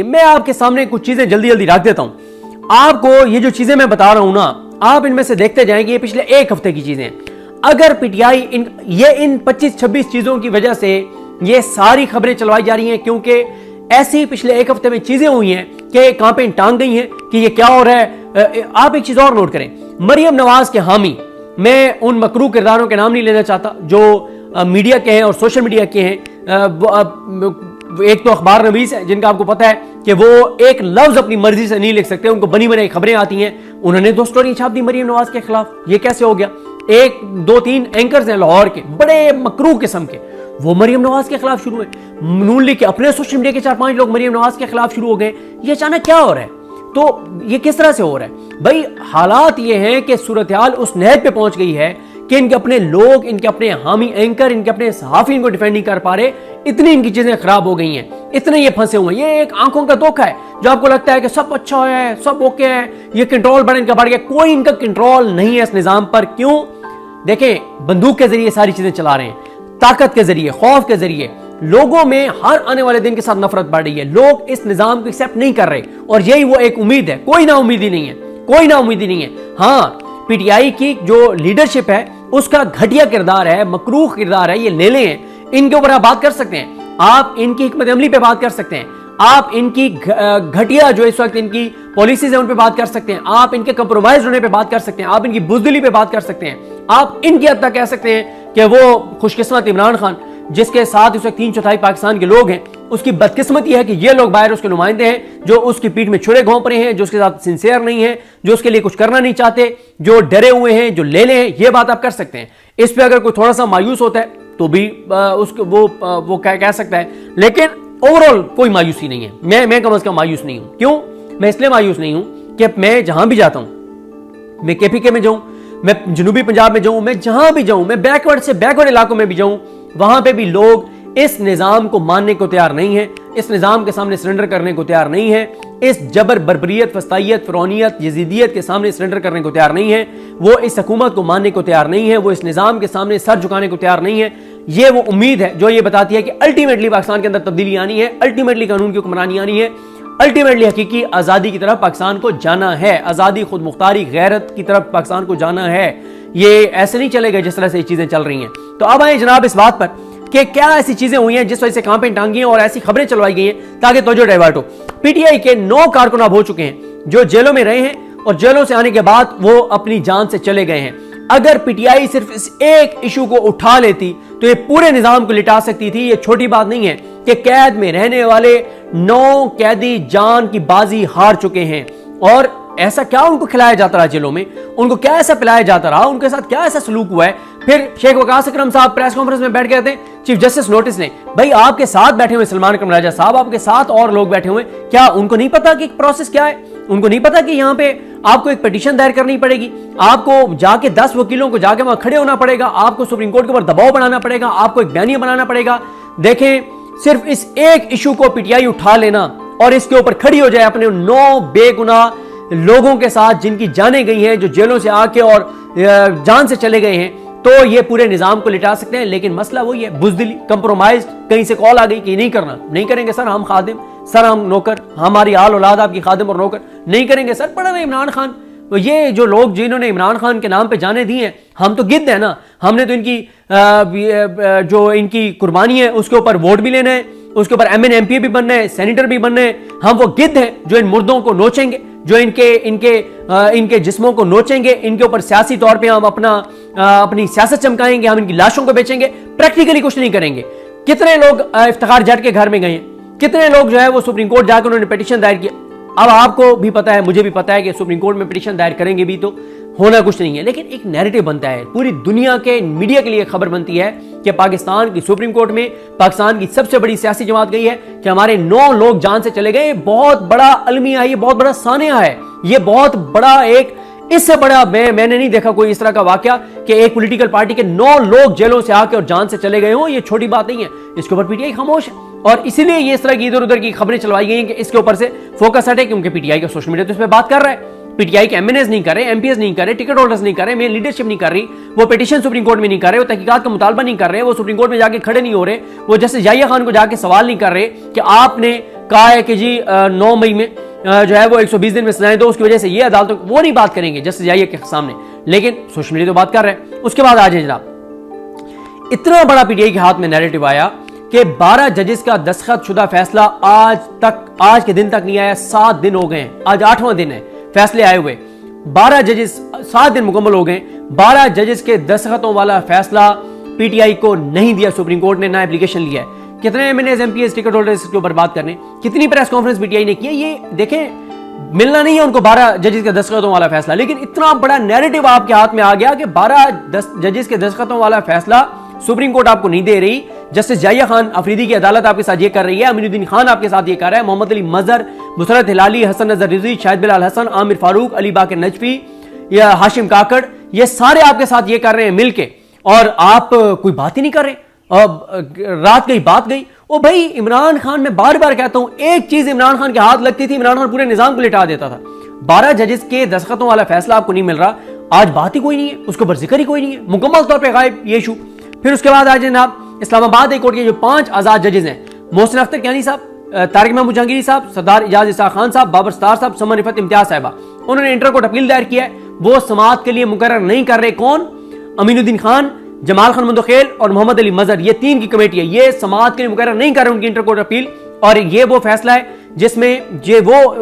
मैं आपके सामने कुछ चीजें जल्दी जल्दी रख देता हूं। आपको ये जो चीजें मैं बता रहा हूं ना, आप इनमें से देखते जाएंगे, ये पिछले एक हफ्ते की चीजें हैं। अगर पीटीआई इन 25-26 चीजों की वजह से ये सारी खबरें चलवाई जा रही हैं, क्योंकि ऐसी पिछले एक हफ्ते में चीजें हुई हैं कि कहां पे टांग गई हैं कि ये क्या हो रहा है। आप एक चीज और नोट करें, मरियम नवाज के हामी, मैं उन मकरू किरदारों के नाम नहीं लेना चाहता जो मीडिया के हैं और सोशल मीडिया के हैं। एक तो अखबार नवीस है जिनका आपको पता है कि वो एक लफ्ज अपनी मर्जी से नहीं लिख सकते, उनको बनी बनाई खबरें आती हैं। उन्होंने 2 स्टोरी छाप दी मरियम नवाज के खिलाफ। ये कैसे हो गया? 1, 2, 3 एंकर्स हैं लाहौर के, बड़े मकरू किस्म के, वो मरियम नवाज के खिलाफ शुरू हुए। नून लीग के अपने सोशल मीडिया के 4-5 लोग मरियम नवाज के खिलाफ शुरू हो गए। ये अचानक क्या हो रहा है? तो ये किस तरह से हो रहा है भाई? हालात ये हैं कि सूरत हाल उस नहज पे पहुंच गई है कि इनके अपने लोग, इनके अपने हामी एंकर, इनके अपने सहाफी इनको डिफेंड नहीं कर पा रहे। इतनी इनकी चीजें खराब हो गई हैं, इतने ये फंसे हुए हैं। ये एक आंखों का धोखा है जो आपको लगता है कि सब अच्छा है, सब ओके है, ये कंट्रोल बढ़ इनका बढ़ गया। कोई इनका कंट्रोल नहीं है इस निजाम पर। क्यों? देखें, बंदूक के जरिए सारी चीजें चला रहे हैं, ताकत के जरिए, खौफ के जरिए। लोगों में हर आने वाले दिन के साथ नफरत बढ़ रही है। लोग इस निजाम को एक्सेप्ट नहीं कर रहे और यही वो एक उम्मीद है। कोई ना उम्मीदी नहीं है, कोई ना उम्मीदी नहीं है। हाँ, पीटीआई की जो लीडरशिप है उसका घटिया किरदार है, मकरूह किरदार है, ये ले लें, इनके ऊपर आप बात कर सकते हैं। आप इनकी हिकमत अमली पे बात कर सकते हैं। आप इनकी घटिया जो इस वक्त इनकी पॉलिसीज है उन पे बात कर सकते हैं। आप इनके कंप्रोमाइज होने पे बात कर सकते हैं। आप इनकी बुजदिली पे बात कर सकते हैं। आप इनकी हद तक कह सकते हैं कि वो खुशकिस्मत इमरान खान, जिसके साथ इस वक्त 3/4 पाकिस्तान के लोग हैं, उसकी बदकिस्मती है कि ये लोग बाहर उसके नुमाइंदे हैं जो उसकी पीठ में छुरे घोंप रहे हैं, जो उसके साथ सिंसियर नहीं है, जो उसके लिए कुछ करना नहीं चाहते, जो डरे हुए हैं, जो ले हैं। ये बात आप कर सकते हैं। इस पे अगर कोई थोड़ा सा मायूस होता है तो भी उसको वो कह सकता है, लेकिन ओवरऑल कोई मायूसी नहीं है। मैं कम से कम मायूस नहीं हूं। क्यों? मैं इसलिए मायूस नहीं हूं कि मैं जहां भी जाता हूं, मैं केपीके में जाऊं, मैं जनूबी पंजाब में जाऊं, मैं जहां भी जाऊं, मैं बैकवर्ड से बैकवर्ड इलाकों में भी जाऊं, वहां पे भी लोग इस निजाम को मानने को तैयार नहीं है, इस निजाम के सामने सरेंडर करने को तैयार नहीं है, इस जबर, बर्बरियत, फस्तायत, फिरौनियत, यजीदियत के सामने सरेंडर करने को तैयार नहीं है। वो इस हुकूमत को मानने को तैयार नहीं है, वो इस निजाम के सामने सर झुकाने को तैयार नहीं है। ये वो उम्मीद है जो ये बताती है कि अल्टीमेटली पाकिस्तान के अंदर तब्दीली आनी है, अल्टीमेटली कानून की हुक्मरानी आनी है, अल्टीमेटली हकीकी आजादी की तरफ पाकिस्तान को जाना है, आजादी, खुद मुख्तारी, गैरत की तरफ पाकिस्तान को जाना है। ये ऐसे नहीं चलेगा जिस तरह से ये चीजें चल रही हैं। तो अब आए जनाब इस बात पर कि क्या ऐसी चीजें हुई हैं जिस वजह से कहां पे टांगी हैं और ऐसी खबरें चलवाई गई हैं ताकि तवज्जो डाइवर्ट हो। पीटीआई के 9 कारकुन अब हो चुके हैं जो जेलों में रहे हैं और जेलों से आने के बाद वो अपनी जान से चले गए हैं। अगर पीटीआई सिर्फ इस एक इशू को उठा लेती तो ये पूरे निजाम को लिटा सकती थी। ये छोटी बात नहीं है कि कैद में रहने वाले 9 कैदी जान की बाजी हार चुके हैं। और ऐसा क्या उनको खिलाया जाता रहा जेलों में, उनको क्या ऐसा पिलाया जाता रहा, उनके साथ क्या ऐसा सलूक हुआ है। फिर शेख वकास अकरम साहब प्रेस कॉन्फ्रेंस में बैठ गए थे, चीफ जस्टिस नोटिस ने, भाई आपके साथ बैठे हुए सलमान अकरम राजा साहब, आपके साथ और लोग बैठे हुए, क्या उनको नहीं पता कि प्रोसेस क्या है? उनको नहीं पता कि यहाँ पे आपको एक पिटीशन दायर करनी पड़ेगी, आपको जाके 10 वकीलों को जाके वहां खड़े होना पड़ेगा, आपको सुप्रीम कोर्ट के ऊपर दबाव बनाना पड़ेगा, आपको एक बयानिया बनाना पड़ेगा। देखें, सिर्फ इस एक इशू को पीटीआई उठा लेना और इसके ऊपर खड़ी हो जाए अपने 9 बेगुनाह लोगों के साथ जिनकी जानें गई हैं, जो जेलों से आके और जान से चले गए हैं, तो ये पूरे निजाम को लिटा सकते हैं। लेकिन मसला वही है, बुजदिली, कंप्रोमाइज। कहीं से कॉल आ गई कि नहीं करना, नहीं करेंगे सर, हम खादिम, सर हम नौकर, हमारी आल औलाद आपकी खादिम और नौकर, नहीं करेंगे सर। पढ़ा ना इमरान खान, तो ये जो लोग जिन्होंने इमरान खान के नाम पे जाने दी हैं, हम तो गिद्ध है ना, हमने तो इनकी जो इनकी कुर्बानी है उसके ऊपर वोट भी लेना है, उसके ऊपर एमएन एमपी भी बनना है, सेनेटर भी बनना है। हम वो गिद्ध हैं जो इन मुर्दों को नोचेंगे, जो इनके जिस्मों को नोचेंगे, इनके ऊपर सियासी तौर पे हम अपनी सियासत चमकाएंगे, हम इनकी लाशों को बेचेंगे, प्रैक्टिकली कुछ नहीं करेंगे। कितने लोग इफ्तिखार जट के घर में गए हैं, कितने लोग जो है वो सुप्रीम कोर्ट जाकर उन्होंने पिटीशन दायर किया। अब आपको भी पता है, मुझे भी पता है कि सुप्रीम कोर्ट में पिटीशन दायर करेंगे भी तो होना कुछ नहीं है, लेकिन एक नैरेटिव बनता है, पूरी दुनिया के मीडिया के लिए खबर बनती है कि पाकिस्तान की सुप्रीम कोर्ट में पाकिस्तान की सबसे बड़ी सियासी जमात गई है कि हमारे 9 लोग जान से चले गए। बहुत बड़ा अलमिया है, ये बहुत बड़ा सानिया है, ये बहुत बड़ा एक, इससे बड़ा मैंने नहीं देखा कोई इस तरह का वाकया कि एक पॉलिटिकल पार्टी के 9 लोग जेलों से आके और जान से चले गए हों। ये छोटी बात नहीं है, इसके ऊपर पीटीआई खामोश है और इसीलिए ये इस तरह की इधर उधर की खबरें चलवाई गई हैं कि इसके ऊपर से फोकस हटे, क्योंकि पीटीआई का सोशल मीडिया तो इस पर बात कर रहा है। पीटीआई के एमएनएस नहीं कर रहे, एमपीएस नहीं कर रहे, टिकट होल्डर्स नहीं कर रहे, मेन लीडरशिप नहीं कर रही, वो पिटीशन सुप्रीम कोर्ट में नहीं कर रहे, वो तहकीकात का मुतालबा नहीं कर रहे, वो सुप्रीम कोर्ट में जाके खड़े नहीं हो रहे, वो जस्टिस याहिया खान को जाके सवाल नहीं कर रहे कि आपने कहा है कि जी 9 मई में जो है वो 120 दिन में सजाएं दो, उसकी वजह से ये अदालतों वो नहीं बात करेंगे जस्टिस जाइए के सामने, लेकिन सोशल मीडिया तो बात कर रहे हैं। उसके बाद आज जनाब इतना बड़ा पीटीआई के हाथ में नैरेटिव आया कि 12 जजेस का दस्तखत शुदा फैसला आज के दिन तक नहीं आया। 7 दिन हो गए हैं, आज 8वां दिन है फैसले आए हुए। 12 जजेस 7 दिन मुकम्मल हो गए, 12 जजेस के दस्तखतों वाला फैसला पीटीआई को नहीं दिया सुप्रीम कोर्ट ने, ना एप्लीकेशन लिया है। कितने एमएनएस एमपीएस टिकट होल्डर्स के ऊपर बात करने, कितनी प्रेस कॉन्फ्रेंस पीटीआई ने की है, ये देखें मिलना नहीं है उनको 12 जजेस के दस्तखतों वाला फैसला, लेकिन इतना बड़ा नैरेटिव आपके हाथ में आ गया कि 12 जजेस के दस्तखतों वाला फैसला सुप्रीम कोर्ट आपको नहीं दे रही। जस्टिस जाहिया खान अफरीदी की अदालत आपके साथ ये कर रही है, अमीनुद्दीन खान आपके साथ ये कर रहा है, मोहम्मद अली मजहर, मुसरत हिलाली, हसन नजर रिजवी, शाहिद बिलाल हसन, आमिर फारूक, अली बाकर नजफी या हाशिम काकड़, ये सारे आपके साथ ये कर रहे हैं मिलके, और आप कोई बात ही नहीं कर रहे। रात गई बात गई। ओ भाई, इमरान खान, मैं बार बार कहता हूं, एक चीज इमरान खान के हाथ लगती थी, इमरान खान पूरे निजाम को लिटा देता था। 12 जजेस के दस्तखतों वाला फैसला आपको नहीं मिल रहा, आज बात ही कोई नहीं है, उसके ऊपर जिक्र ही कोई नहीं है, मुकम्मल तौर पर गायब ये इशू। फिर उसके बाद आज जनाब इस्लामाबाद हाई कोर्ट के जो 5 आजाद जजेस हैं, मोहसिन अख्तर कैनी साहब, तारिक महमूद जहांगीरी साहब, सरदार इजाज इसा खान साहब, बाबर सत्तार साहब, समन रिफत इम्तियाज साहिबा, उन्होंने इंटर कोर्ट अपील दायर किया है। वो समाअत के लिए मुकर्रर नहीं कर रहे। कौन? अमीनुद्दीन खान, जमाल खान मुंदखेल और मोहम्मद अली मजहर, ये 3 की कमेटी है, ये समाअत के लिए मुकर्रर नहीं कर रहे उनकी इंटर कोर्ट अपील। और ये वो फैसला है जिसमें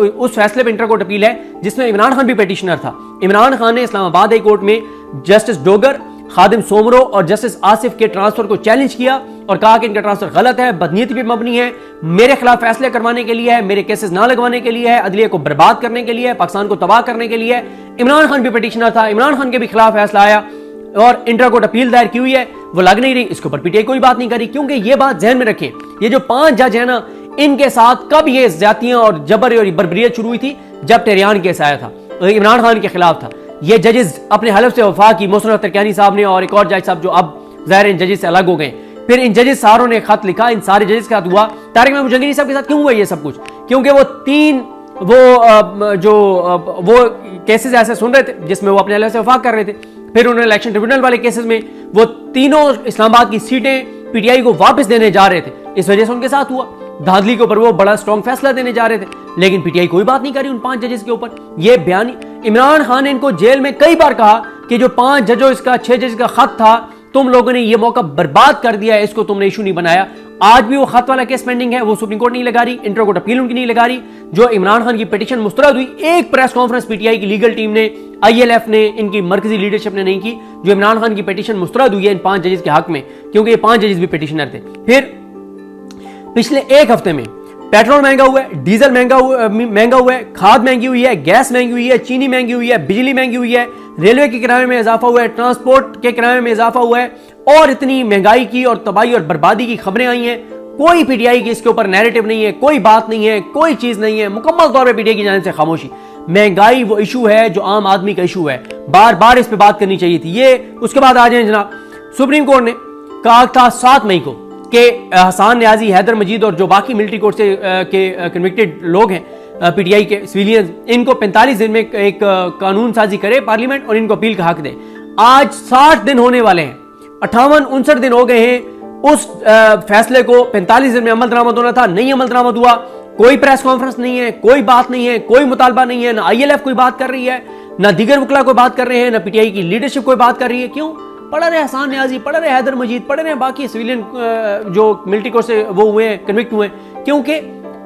उस फैसले पर इंटर कोर्ट अपील है जिसमें इमरान खान भी पेटिशनर था। इमरान खान ने इस्लामाबाद हाई कोर्ट में जस्टिस डोगर, खादिम सोमरो और जस्टिस आसिफ के ट्रांसफर को चैलेंज किया और कहा कि इनका ट्रांसफर गलत है, बदनीयती पे मबनी है, मेरे खिलाफ फैसले करवाने के लिए है, मेरे केसेस ना लगवाने के लिए है, अदलिया को बर्बाद करने के लिए है, पाकिस्तान को तबाह करने के लिए है। इमरान खान भी पिटिशनर था, इमरान खान के भी खिलाफ फैसला आया और इंटर कोर्ट अपील दायर की हुई है, वो लग नहीं रही। इसके ऊपर पीटीआई कोई बात नहीं करी, क्योंकि ये बात ध्यान में रखें, ये जो 5 जज है ना, इनके साथ कब ये ज्यादतियां और जबर और बर्बरियत शुरू हुई थी? जब टेरियान केस आया था, इमरान खान के खिलाफ था। ये जजेस अपने हलफ से वफा की, मोहसिन अख्तर कैनी साहब ने और एक और जज साहब जो अब ज़ाहिर इन जजेस से अलग हो गए। फिर इन जजेस सारों ने खत लिखा, इन सारे जजेस के साथ हुआ। तारिक महमूद जहांगीरी साहब के साथ क्यों हुआ ये सब कुछ? क्योंकि वो 3 वो केसेस ऐसे सुन रहे थे जिसमें वो अपने हलफ से वफा कर रहे थे। फिर उन्होंने इलेक्शन ट्रिब्यूनल वाले केसेस में वो तीनों इस्लामाबाद की सीटें पीटीआई को वापस देने जा रहे थे, इस वजह से उनके साथ हुआ। धांधली के ऊपर वो बड़ा स्ट्रॉन्ग फैसला देने जा रहे थे, लेकिन पीटीआई कोई बात नहीं करी उन 5 जजेस के ऊपर। ये बयान इमरान खान ने इनको जेल में कई बार कहा कि जो 5 जजों इसका 6 जज का खत था, तुम लोगों ने ये मौका बर्बाद कर दिया है, इसको तुमने इशू नहीं बनाया। आज भी वो खत वाला केस पेंडिंग है, वो सुप्रीम कोर्ट नहीं लगा रही, इंटर कोर्ट अपील उनकी नहीं लगा रही। जो इमरान खान की पिटीशन मुस्तरद हुई, एक प्रेस कॉन्फ्रेंस पीटीआई की लीगल टीम ने, आईएलएफ ने, इनकी मरकजी लीडरशिप ने नहीं की। जो इमरान खान की पिटीशन मुस्तरद हुई है इन 5 जजेस के हक में, क्योंकि ये 5 जजेस भी पिटीशनर थे। फिर पिछले एक हफ्ते में पेट्रोल महंगा हुआ है, डीजल महंगा हुआ है, खाद महंगी हुई है, गैस महंगी हुई है, चीनी महंगी हुई है, बिजली महंगी हुई है, रेलवे के किराए में इजाफा हुआ है, ट्रांसपोर्ट के किराए में इजाफा हुआ है, और इतनी महंगाई की और तबाही और बर्बादी की खबरें आई हैं। कोई पीटीआई की इसके ऊपर नैरेटिव नहीं है, कोई बात नहीं है, कोई चीज नहीं है, मुकम्मल तौर पर पीटीआई की जानिब से खामोशी। महंगाई वो इशू है जो आम आदमी का इशू है, बार बार इस पर बात करनी चाहिए थी। ये उसके बाद आ जाए जनाब, सुप्रीम कोर्ट ने कहा था 7 मई को कि हसन न्याजी, हैदर मजीद और जो बाकी मिलिट्री कोर्ट से के कन्विक्टेड लोग हैं पीटीआई के सिविलियंस, इनको 45 दिन में एक कानून साजी करे पार्लियामेंट और इनको अपील का हक दे। आज 60 दिन होने वाले हैं, 58-59 दिन हो गए हैं उस फैसले को 45 दिन में अमल दरामद होना था, नहीं अमल दरामद हुआ। कोई प्रेस कॉन्फ्रेंस नहीं है, कोई बात नहीं है, कोई मुतालबा नहीं है, ना आईएलएफ कोई बात कर रही है, ना दीगर वकला कोई बात कर रहे हैं, ना पीटीआई की लीडरशिप कोई बात कर रही है। क्यों? पढ़ रहे हसन न्याजी, पढ़ रहे हैदर मजीद, पढ़ रहे हैं बाकी सिविलियन जो मिलिट्री कोर्ट से वो हुए हैं, कन्विक्ट हुए हैं, क्योंकि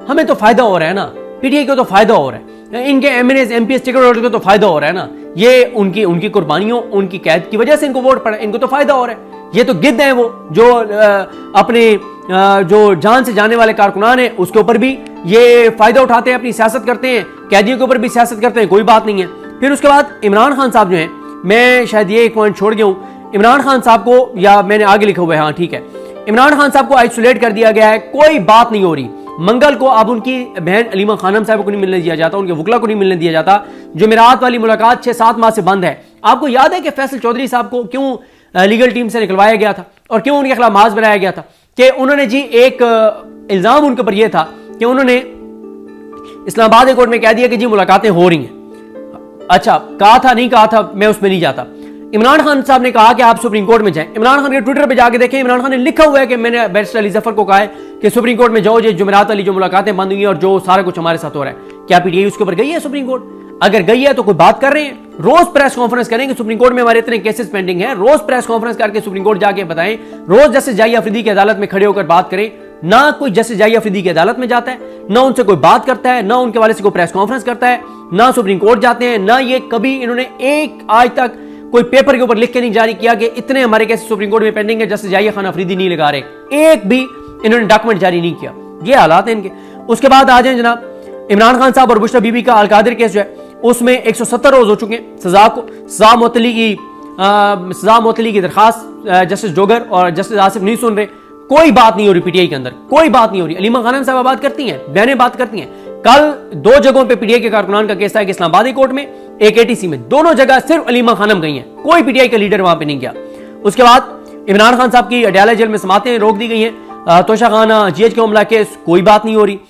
हमें तो फायदा हो रहा है ना, पीटीआई को तो फायदा हो रहा है, इनके एमएनएस एमपीएस टिकट होल्डर को तो फायदा हो रहा है ना। ये उनकी कुर्बानियों, उनकी कैद की वजह से इनको वोट पड़ा, इनको तो फायदा हो रहा है। ये तो गिद्ध हैं वो जो अपने जो जान से जाने वाले कारकुनान हैं उसके ऊपर भी ये फायदा उठाते हैं, अपनी सियासत करते हैं, कैदियों के ऊपर भी सियासत करते हैं, कोई बात नहीं है। फिर उसके बाद इमरान खान साहब जो हैं, मैं शायद ये एक पॉइंट छोड़ गया हूँ, इमरान खान साहब को, या मैंने आगे लिखा हुआ है, हाँ ठीक है, इमरान खान साहब को आइसोलेट कर दिया गया है, कोई बात नहीं हो रही। मंगल को अब उनकी बहन अलीमा खानम साहब को नहीं मिलने दिया जाता, उनके वकला को नहीं मिलने दिया जाता। जुमेरात वाली मुलाकात 6-7 माह से बंद है। आपको याद है कि फैसल चौधरी साहब को क्यों लीगल टीम से निकलवाया गया था और क्यों उनके खिलाफ माज बनाया गया था? कि उन्होंने जी एक इल्जाम उनके ऊपर यह था कि उन्होंने इस्लामाबाद हाई कोर्ट में कह दिया कि जी मुलाकातें हो रही हैं। अच्छा, कहा था नहीं कहा था, मैं उसमें नहीं जाता। इमरान खान साहब ने कहा कि आप सुप्रीम कोर्ट में जाएं। इमरान खान के ट्विटर पे जाके देखें, इमरान खान ने लिखा हुआ है कि मैंने बैरिस्टर अली जफर को कहा है कि सुप्रीम कोर्ट में जाओ, ये जुमेरात वाली जो मुलाकातें बंद हुई और जो सारा कुछ हमारे साथ हो रहा है। क्या पीटीआई उसके ऊपर गई है सुप्रीम कोर्ट? अगर गई है तो कोई बात कर रहे हैं, रोज प्रेस कॉन्फ्रेंस करेंगे, सुप्रीम कोर्ट में हमारे इतने केसेस पेंडिंग है, रोज प्रेस कॉन्फ्रेंस करके सुप्रीम कोर्ट जाके बताएं, रोज जस्टिस जाहिया अफरीदी की अदालत में खड़े होकर बात करें। ना कोई जस्टिस जाहिया अफरीदी की अदालत में जाता है, ना उनसे कोई बात करता है, ना उनके वाले से कोई प्रेस कॉन्फ्रेंस करता है, ना सुप्रीम कोर्ट जाते हैं, ना ये कभी इन्होंने एक आज तक कोई पेपर के ऊपर लिख के नहीं जारी किया कि इतने हमारे केस सुप्रीम कोर्ट में पेंडिंग है, जस्टिस जाहिया खान अफरीदी नहीं लगा रहे, एक भी इन्होंने डॉक्यूमेंट जारी नहीं किया। ये हालात हैं इनके। उसके बाद आ जाए जनाब, इमरान खान साहब और बुशरा बीबी का अलकादिर केस जो है उसमें 170 रोज हो चुके हैं सजा मुअत्तली की दरखास्त जस्टिस जोगर और जस्टिस आसिफ नहीं सुन रहे। कोई बात नहीं हो रही पीटीआई के अंदर, कोई बात नहीं हो रही। अलीमा खानम साहब बात करती हैं, बहनें बात करती हैं। कल 2 जगहों पे पीटीआई के कारकुनान का केस था, एक इस्लामाबादी कोर्ट में, एक एटीसी में, दोनों जगह सिर्फ अलीमा खानम गई हैं, कोई पीटीआई का लीडर वहां पे नहीं गया। उसके बाद इमरान खान साहब की अडयाला जेल में समातें रोक दी गई हैं, तोशा खाना जीएच के मामला केस, कोई बात नहीं हो रही।